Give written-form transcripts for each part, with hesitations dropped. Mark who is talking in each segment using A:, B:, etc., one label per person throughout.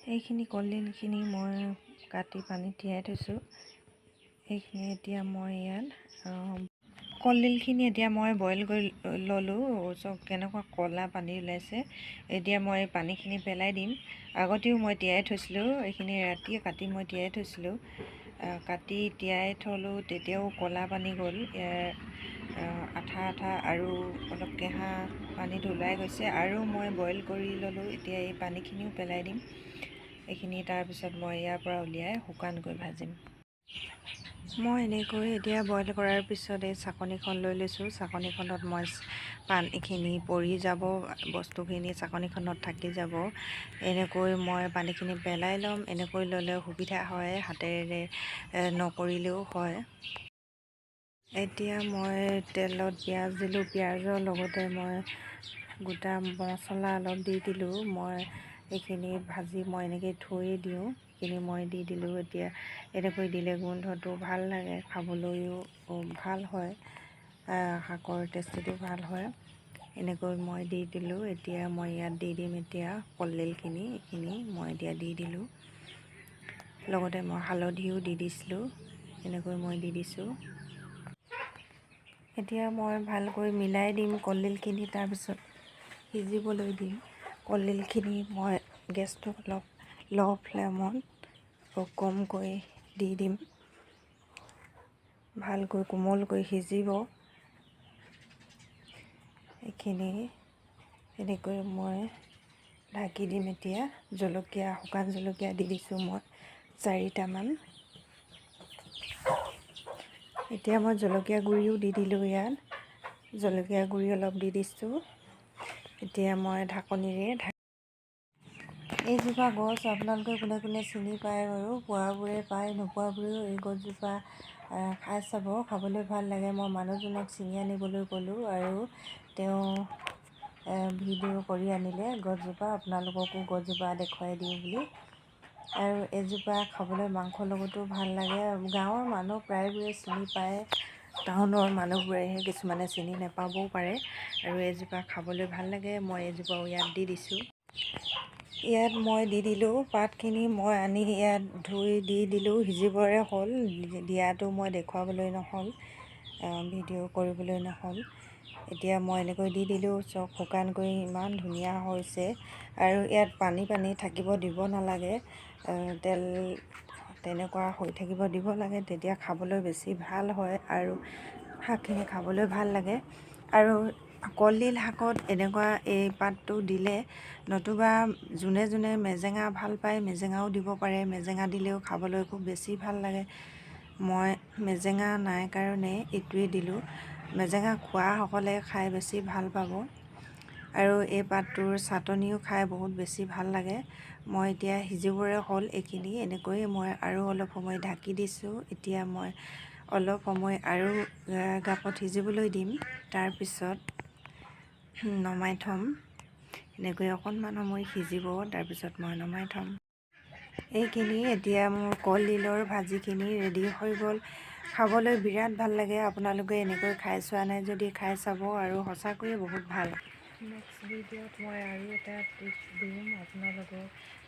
A: এইখিনি কলডিলখিনি মই কাটি পানীত তিয়াই থৈছোঁ। এইখিনি এতিয়া মই ইয়াত কলডিলখিনি এতিয়া মই বইল কৰি ল'লোঁ। চব কেনেকুৱা ক'লা পানী ওলাইছে। এতিয়া মই পানীখিনি পেলাই দিম। আগতেও মই তিয়াই থৈছিলোঁ, এইখিনি ৰাতিয়ে কাটি মই তিয়াই থৈছিলোঁ। কাটি তিয়াই থলোঁ, তেতিয়াও ক'লা পানী গ'ল। আঠা আঠা আৰু অলপ কেঁহা পানীটো ওলাই গৈছে। আৰু মই বইল কৰি ল'লোঁ। এতিয়া এই পানীখিনিও পেলাই দিম। এইখিনি তাৰপিছত মই ইয়াৰ পৰা উলিয়াই শুকানকৈ ভাজিম। মই এনেকৈ এতিয়া বইল কৰাৰ পিছত এই চাকনিখন লৈ লৈছোঁ। চাকনিখনত মই পানীখিনি পৰি যাব, বস্তুখিনি চাকনিখনত থাকি যাব। এনেকৈ মই পানীখিনি পেলাই ল'ম। এনেকৈ ল'লে সুবিধা হয়, হাতেৰে নকৰিলেও হয়। এতিয়া মই তেলত পিঁয়াজ দিলোঁ। পিঁয়াজৰ লগতে মই গোটা মছলা অলপ দি দিলোঁ। মই এইখিনি ভাজি মই এনেকৈ থৈ দিওঁ। এইখিনি মই দি দিলোঁ। এতিয়া এনেকৈ দিলে গোন্ধটো ভাল লাগে, খাবলৈও ভাল হয়, শাকৰ টেষ্টিটো ভাল হয়। এনেকৈ মই দি দিলোঁ। এতিয়া মই ইয়াত দি দিম এতিয়া কলডিলখিনি। এইখিনি মই এতিয়া দি দিলোঁ। লগতে মই হালধিও দি দিছিলোঁ। এনেকৈ মই দি দিছোঁ। এতিয়া মই ভালকৈ মিলাই দিম কলডিলখিনি, তাৰপিছত সিজিবলৈ দিম। কলডিলখিনি মই গেছটো অলপ ল' ফ্লেমত কমকৈ দি দিম। ভালকৈ কোমলকৈ সিজিব। এইখিনি এনেকৈ মই ঢাকি দিম। এতিয়া জলকীয়া, শুকান জলকীয়া দি দিছোঁ মই 4টামান। এতিয়া মই জলকীয়া গুড়িও দি দিলোঁ। ইয়াত জলকীয়া গুড়ি অলপ দি দিছোঁ। এতিয়া মই ঢাকনিৰে এইজোপা গছ আপোনালোকে কোনে কোনে চিনি পায় বাৰু, পোৱাবোৰে পায়, নোপোৱাবোৰেও এই গছজোপা খাই চাব, খাবলৈ ভাল লাগে। মই মানুহজনক ছিঙি আনিবলৈ ক'লোঁ আৰু তেওঁ ভিডিঅ' কৰি আনিলে গছজোপা। আপোনালোককো গছজোপা দেখুৱাই দিওঁ বুলি। আৰু এজোপা খাবলৈ মাংসৰ লগতো ভাল লাগে। গাঁৱৰ মানুহ প্ৰায়বোৰে চিনি পায়, টাউনৰ মানুহবোৰেহে কিছুমানে চিনি নাপাবও পাৰে। আৰু এজোপা খাবলৈ ভাল লাগে। মই এজোপাও ইয়াত দি দিছোঁ। ইয়াত মই দি দিলোঁ পাতখিনি। মই আনি ইয়াত ধুই দি দিলোঁ। সিজিবৰে হ'ল, দিয়াটো মই দেখুৱাবলৈ নহ'ল, ভিডিঅ' কৰিবলৈ নহ'ল। এতিয়া মই এনেকৈ দি দিলোঁ। চব শুকানকৈ ইমান ধুনীয়া হৈছে। আৰু ইয়াত পানী পানী থাকিব দিব নালাগে, তেল তেনেকুৱা হৈ থাকিব দিব লাগে। তেতিয়া খাবলৈ বেছি ভাল হয় আৰু শাকখিনি খাবলৈ ভাল লাগে। আৰু কলডিল শাকত এনেকুৱা এই পাতটো দিলে, নতুবা যোনে যোনে মেজেঙা ভাল পায় মেজেঙাও দিব পাৰে। মেজেঙা দিলেও খাবলৈ খুব বেছি ভাল লাগে। মই মেজেঙা নাই কাৰণে এইটোৱে দিলোঁ। মেজেঙা খোৱাসকলে খাই বেছি ভাল পাব। আৰু এই পাতটোৰ চাটনিও খাই বহুত বেছি ভাল লাগে। মই এতিয়া সিজিবৰে হ'ল এইখিনি। এনেকৈ মই আৰু অলপ সময় ঢাকি দিছোঁ। এতিয়া মই অলপ সময় আৰু গাপত সিজিবলৈ দিম, তাৰপিছত নমাই থ'ম। এনেকৈ অকণমান সময় সিজিব, তাৰপিছত মই নমাই থ'ম। এইখিনি এতিয়া মোৰ কলডিলৰ ভাজিখিনি ৰেডি হৈ গ'ল। খাবলৈ বিৰাট ভাল লাগে। আপোনালোকে এনেকৈ খাই চোৱা নাই যদি খাই চাব, আৰু সঁচাকৈয়ে বহুত ভাল। নেক্সট ভিডিঅ'ত মই আৰু এটা টিপছ দিম আপোনালোকক।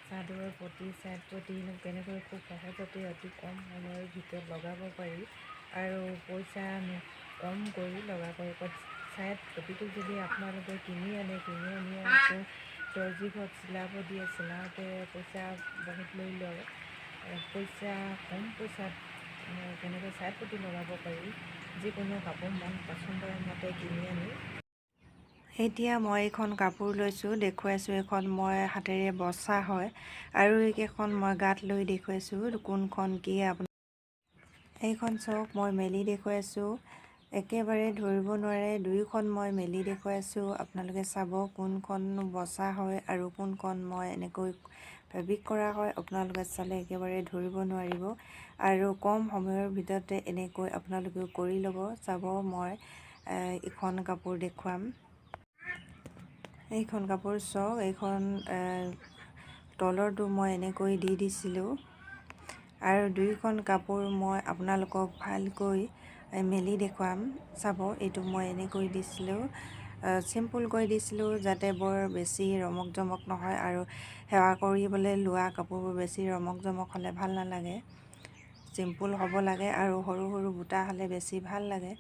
A: চাদৰৰ পতি, ছাইড পতি কেনেকৈ খুব সহজতে অতি কম সময়ৰ ভিতৰত লগাব পাৰি আৰু পইচা কম কৰি লগাব। ছাইড পতিটো যদি আপোনালোকে কিনি আনি আকৌ দৰ্জি ঘৰত চিলাব দিয়ে, চিলাওঁতে পইচা বহুত লৈ লয়। পইচা কম পইচাত কেনেকৈ ছাইড পতি লগাব পাৰি, যিকোনো কাপোৰ মন পচন্দৰ মতে কিনি আনি। এতিয়া মই এইখন কাপোৰ লৈছোঁ, দেখুৱাইছোঁ। এইখন মই হাতেৰে বচা হয়, আৰু এইকেইখন মই গাত লৈ দেখুৱাইছোঁ কোনখন কি। এইখন চাওক, মই মেলি দেখুৱাইছোঁ। একেবাৰে ধৰিব নোৱাৰে, দুয়োখন মই মেলি দেখুৱাইছোঁ। আপোনালোকে চাব কোনখন বচা হয় আৰু কোনখন মই এনেকৈ ফেব্ৰিক কৰা হয়। আপোনালোকে চালে একেবাৰে ধৰিব নোৱাৰিব, আৰু কম সময়ৰ ভিতৰতে এনেকৈ আপোনালোকেও কৰি ল'ব। চাব, মই এইখন কাপোৰ দেখুৱাম। এইখন কাপোৰ চাওক, এইখন তলৰটো মই এনেকৈ দি দিছিলোঁ, আৰু দুয়োখন কাপোৰ মই আপোনালোকক ভালকৈ মেলি দেখুৱাম। চাব, এইটো মই এনেকৈ দিছিলোঁ, চিম্পুলকৈ দিছিলোঁ যাতে বৰ বেছি ৰমক জমক নহয়, আৰু সেৱা কৰিবলৈ লোৱা কাপোৰবোৰ বেছি ৰমক জমক হ'লে ভাল নালাগে। চিম্পুল হ'ব লাগে আৰু সৰু সৰু বুটা হ'লে বেছি ভাল লাগে।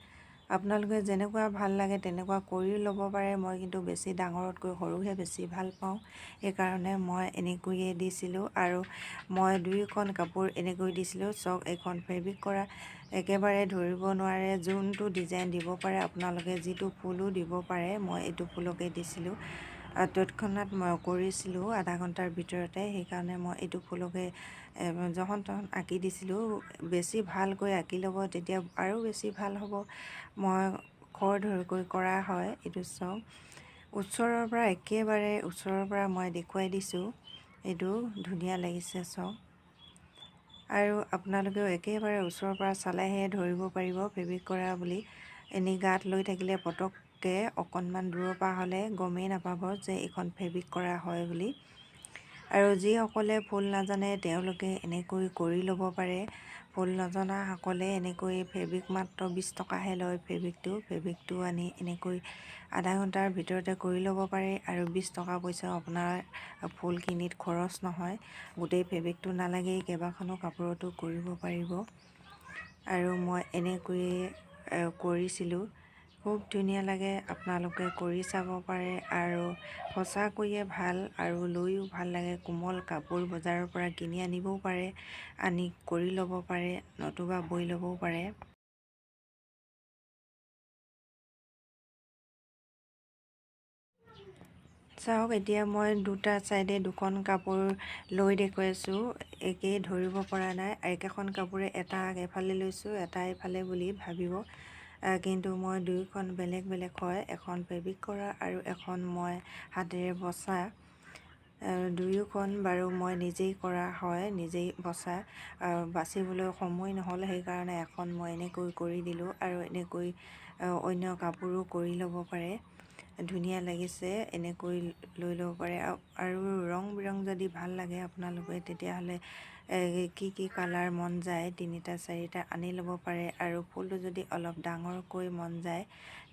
A: আপোনালোকে যেনেকুৱা ভাল লাগে তেনেকুৱা কৰি ল'ব পাৰে। মই কিন্তু বেছি ডাঙৰতকৈ সৰুহে বেছি ভাল পাওঁ, সেইকাৰণে মই এনেকৈয়ে দিছিলোঁ। আৰু মই 2খন কাপোৰ এনেকৈ দিছিলোঁ। চাওক, এইখন ফেব্ৰিক কৰা একেবাৰে ধৰিব নোৱাৰে, যোনটো ডিজাইন দিব পাৰে আপোনালোকে, যিটো ফুলো দিব পাৰে। মই এইটো ফুলকে দিছিলোঁ। তৎক্ষণাত মই কৰিছিলোঁ আধা ঘণ্টাৰ ভিতৰতে, সেইকাৰণে মই এইটো ফুলকে জহন তহন আঁকি দিছিলোঁ। বেছি ভালকৈ আঁকি ল'ব, তেতিয়া আৰু বেছি ভাল হ'ব। মই খৰধৰকৈ কৰা হয়। এইটো চাওক, ওচৰৰ পৰা একেবাৰে ওচৰৰ পৰা মই দেখুৱাই দিছোঁ। এইটো ধুনীয়া লাগিছে চাওক। আৰু আপোনালোকেও একেবাৰে ওচৰৰ পৰা চালেহে ধৰিব পাৰিব ফেব্ৰিক কৰা বুলি। এনেই গাত লৈ থাকিলে পটককৈ অকণমান দূৰৰ পৰা হ'লে গমেই নাপাব যে এইখন ফেব্ৰিক কৰা হয় বুলি। আৰু যিসকলে ফুল নাজানে তেওঁলোকে এনেকৈ কৰি ল'ব পাৰে। ফুল নজনাসকলে এনেকৈ ফেব্ৰিক মাত্ৰ 20 টকাহে লয় ফেব্ৰিকটো আনি এনেকৈ আধা ঘণ্টাৰ ভিতৰতে কৰি ল'ব পাৰে। আৰু 20 টকা পইচাও আপোনাৰ ফুলখিনিত খৰচ নহয়। গোটেই ফেব্ৰিকটো নালাগেই, কেইবাখনো কাপোৰতো কৰিব পাৰিব। আৰু মই এনেকৈয়ে কৰিছিলোঁ। খুব ধুনীয়া লাগে, আপোনালোকে কৰি চাব পাৰে। আৰু সঁচাকৈয়ে ভাল, আৰু লৈও ভাল লাগে। কোমল কাপোৰ বজাৰৰ পৰা কিনি আনিবও পাৰে, আনি কৰি ল'ব পাৰে, নতুবা বৈ ল'বও পাৰে। চাওক, এতিয়া মই দুটা চাইডে 2খন কাপোৰ লৈ দেখুৱাইছোঁ। একেই ধৰিব পৰা নাই। একেখন কাপোৰে এটা এফালে লৈছোঁ, এটা এফালে বুলি ভাবিব, কিন্তু মই 2খন বেলেগ বেলেগ হয়। এখন ফেব্ৰিক কৰা আৰু এখন মই হাতেৰে বচা। 2খন বাৰু মই নিজেই কৰা হয়, নিজেই বচা। বাচিবলৈ সময় নহ'ল, সেইকাৰণে এখন মই এনেকৈ কৰি দিলোঁ। আৰু এনেকৈ অন্য কাপোৰো কৰি ল'ব পাৰে। ধুনীয়া লাগিছে, এনেকৈ লৈ ল'ব পাৰে। আৰু ৰং বিৰং যদি ভাল লাগে আপোনালোকে, তেতিয়াহ'লে কি কালাৰ মন যায় 3টা 4টা আনি ল'ব পাৰে। আৰু ফুলটো যদি অলপ ডাঙৰকৈ মন যায়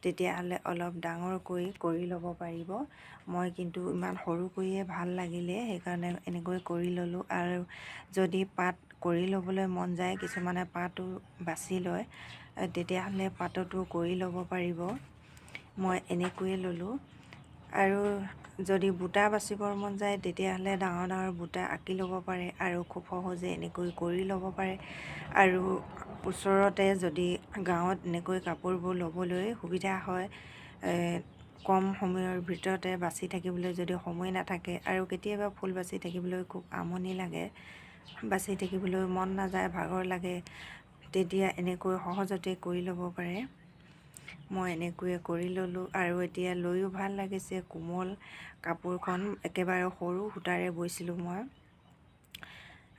A: তেতিয়াহ'লে অলপ ডাঙৰকৈ কৰি ল'ব পাৰিব। মই কিন্তু ইমান সৰুকৈয়ে ভাল লাগিলে, সেইকাৰণে এনেকৈ কৰি ল'লোঁ। আৰু যদি পাত কৰি ল'বলৈ মন যায়, কিছুমানে পাতো বাছি লয়, তেতিয়াহ'লে পাততো কৰি ল'ব পাৰিব। মই এনেকৈয়ে ল'লোঁ। আৰু যদি বুটা বাচিবৰ মন যায় তেতিয়াহ'লে ডাঙৰ ডাঙৰ বুটা আঁকি ল'ব পাৰে, আৰু খুব সহজে এনেকৈ কৰি ল'ব পাৰে। আৰু ওচৰতে যদি গাঁৱত এনেকৈ কাপোৰবোৰ ল'বলৈ সুবিধা হয়, কম সময়ৰ ভিতৰতে বাচি থাকিবলৈ যদি সময় নাথাকে, আৰু কেতিয়াবা ফুল বাচি থাকিবলৈ খুব আমনি লাগে, বাচি থাকিবলৈ মন নাযায়, ভাগৰ লাগে, তেতিয়া এনেকৈ সহজতে কৰি ল'ব পাৰে। মই এনেকৈয়ে কৰি ল'লোঁ। আৰু এতিয়া লৈও ভাল লাগিছে। কোমল কাপোৰখন একেবাৰে সৰু সূতাৰে বৈছিলোঁ মই।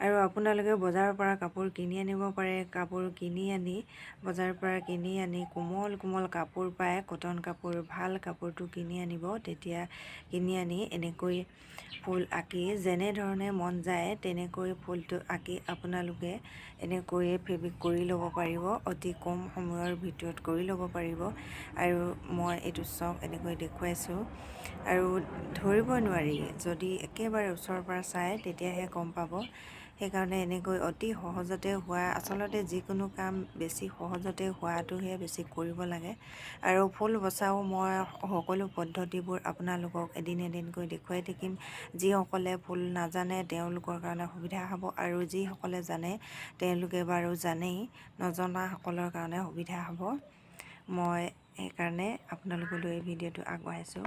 A: আৰু আপোনালোকে বজাৰৰ পৰা কাপোৰ কিনি আনিব পাৰে। কাপোৰ কিনি আনি বজাৰৰ পৰা কিনি আনি কোমল কোমল কাপোৰ পায়, কটন কাপোৰ, ভাল কাপোৰটো কিনি আনিব। তেতিয়া কিনি আনি এনেকৈ ফুল আঁকি যেনেধৰণে মন যায় তেনেকৈ ফুলটো আঁকি আপোনালোকে এনেকৈয়ে ফেব্ৰিক কৰি ল'ব পাৰিব। অতি কম সময়ৰ ভিতৰত কৰি ল'ব পাৰিব। আৰু মই এইটো চাওক এনেকৈ দেখুৱাইছোঁ। আৰু ধৰিব নোৱাৰি, যদি একেবাৰে ওচৰৰ পৰা চায় তেতিয়াহে গম পাব। সেইকাৰণে এনেকৈ অতি সহজতে হোৱা, আচলতে যিকোনো কাম বেছি সহজতে হোৱাটোহে বেছি কৰিব লাগে। আৰু ফুল বচাও মই সকলো পদ্ধতিবোৰ আপোনালোকক এদিন এদিনকৈ দেখুৱাই থাকিম। যিসকলে ফুল নাজানে তেওঁলোকৰ কাৰণে সুবিধা হ'ব, আৰু যিসকলে জানে তেওঁলোকে বাৰু জানেই, নজনাসকলৰ কাৰণে সুবিধা হ'ব। মই সেইকাৰণে আপোনালোকলৈ এই ভিডিঅ'টো আগবঢ়াইছোঁ।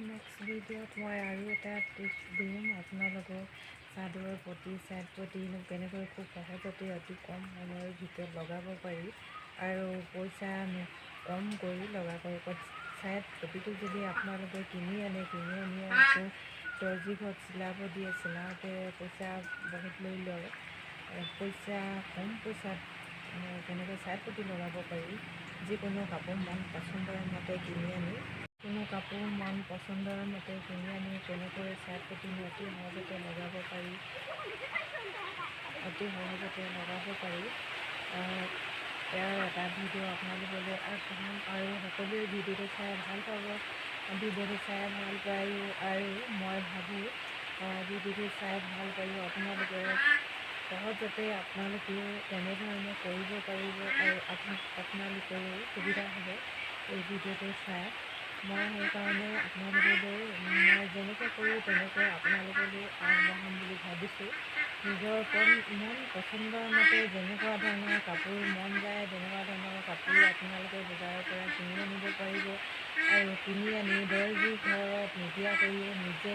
A: নেক্সট ভিডিঅ'ত মই আৰু এটা টিপছ দিম আপোনালোকক, চাদৰৰ পতি, ছাইড পতিনো কেনেকৈ খুব সহজতে অতি কম সময়ৰ ভিতৰত লগাব পাৰি, আৰু পইচা কম কৰি লগাব। ছাইড পতিটো যদি আপোনালোকে কিনি আনি আকৌ দৰ্জি ঘৰত চিলাব দিয়ে, চিলাওঁতে পইচা বহুত লৈ লয়। পইচা কম পইচাত যেনেকৈ ছাইড পটি লগাব পাৰি, যিকোনো কাপোৰ মন পচন্দৰ মতে কিনি আনি তেনেকৈ ছাইড পটি অতি সহজতে লগাব পাৰি। ইয়াৰ এটা ভিডিঅ' আপোনালোকলৈ আগবঢ়াম আৰু সকলোৱে ভিডিঅ'টো চাই ভাল পাব। আৰু মই ভাবোঁ ভিডিঅ'টো চাই ভাল পাব আপোনালোকে সহজতে আপোনালোকেও তেনেধৰণে কৰিব পাৰিব আৰু আপোনালোকৰো সুবিধা হ'ব এই ভিডিঅ'টো চাই। মই সেইকাৰণে আপোনালোকলৈ মই যেনেকৈ কৰোঁ তেনেকৈ আপোনালোকলৈ আগবঢ়াম বুলি ভাবিছোঁ। নিজৰ মন পচন্দৰ মতে যেনেকুৱা ধৰণৰ কাপোৰ মন যায় তেনেকুৱা ধৰণৰ কাপোৰ আপোনালোকে বজাৰৰ পৰা কিনি আনিব পাৰিব আৰু কিনি আনি দৰ্জীৰ ঘৰত নিদিয়াকৈও নিজে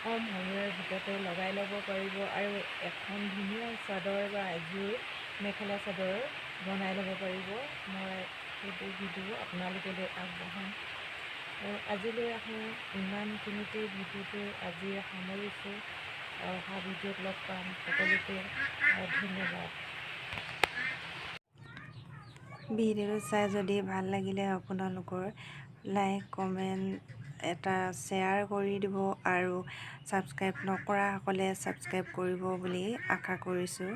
A: কম সময়ৰ ভিতৰতে লগাই ল'ব পাৰিব আৰু এখন ধুনীয়া চাদৰ বা এযোৰ মেখেলা চাদৰ বনাই ল'ব পাৰিব। মই সেইটো ভিডিঅ' আপোনালোকলৈ আগবঢ়াম। আৰু আজিলৈ আহোঁ ইমানখিনিতে ভিডিঅ'টো আজি সামৰিছোঁ। অহা ভিডিঅ'ত লগ পাম। সকলোকে ধন্যবাদ। ভিডিঅ'টো চাই যদি ভাল লাগিলে আপোনালোকৰ লাইক কমেণ্ট এটা শ্বেয়াৰ কৰি দিব আৰু ছাবস্ক্ৰাইব নকৰাসকলে ছাবস্ক্ৰাইব কৰিব বুলি আশা কৰিছোঁ।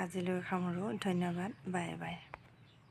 A: আজিলৈ সামৰোঁ। ধন্যবাদ। Bye bye.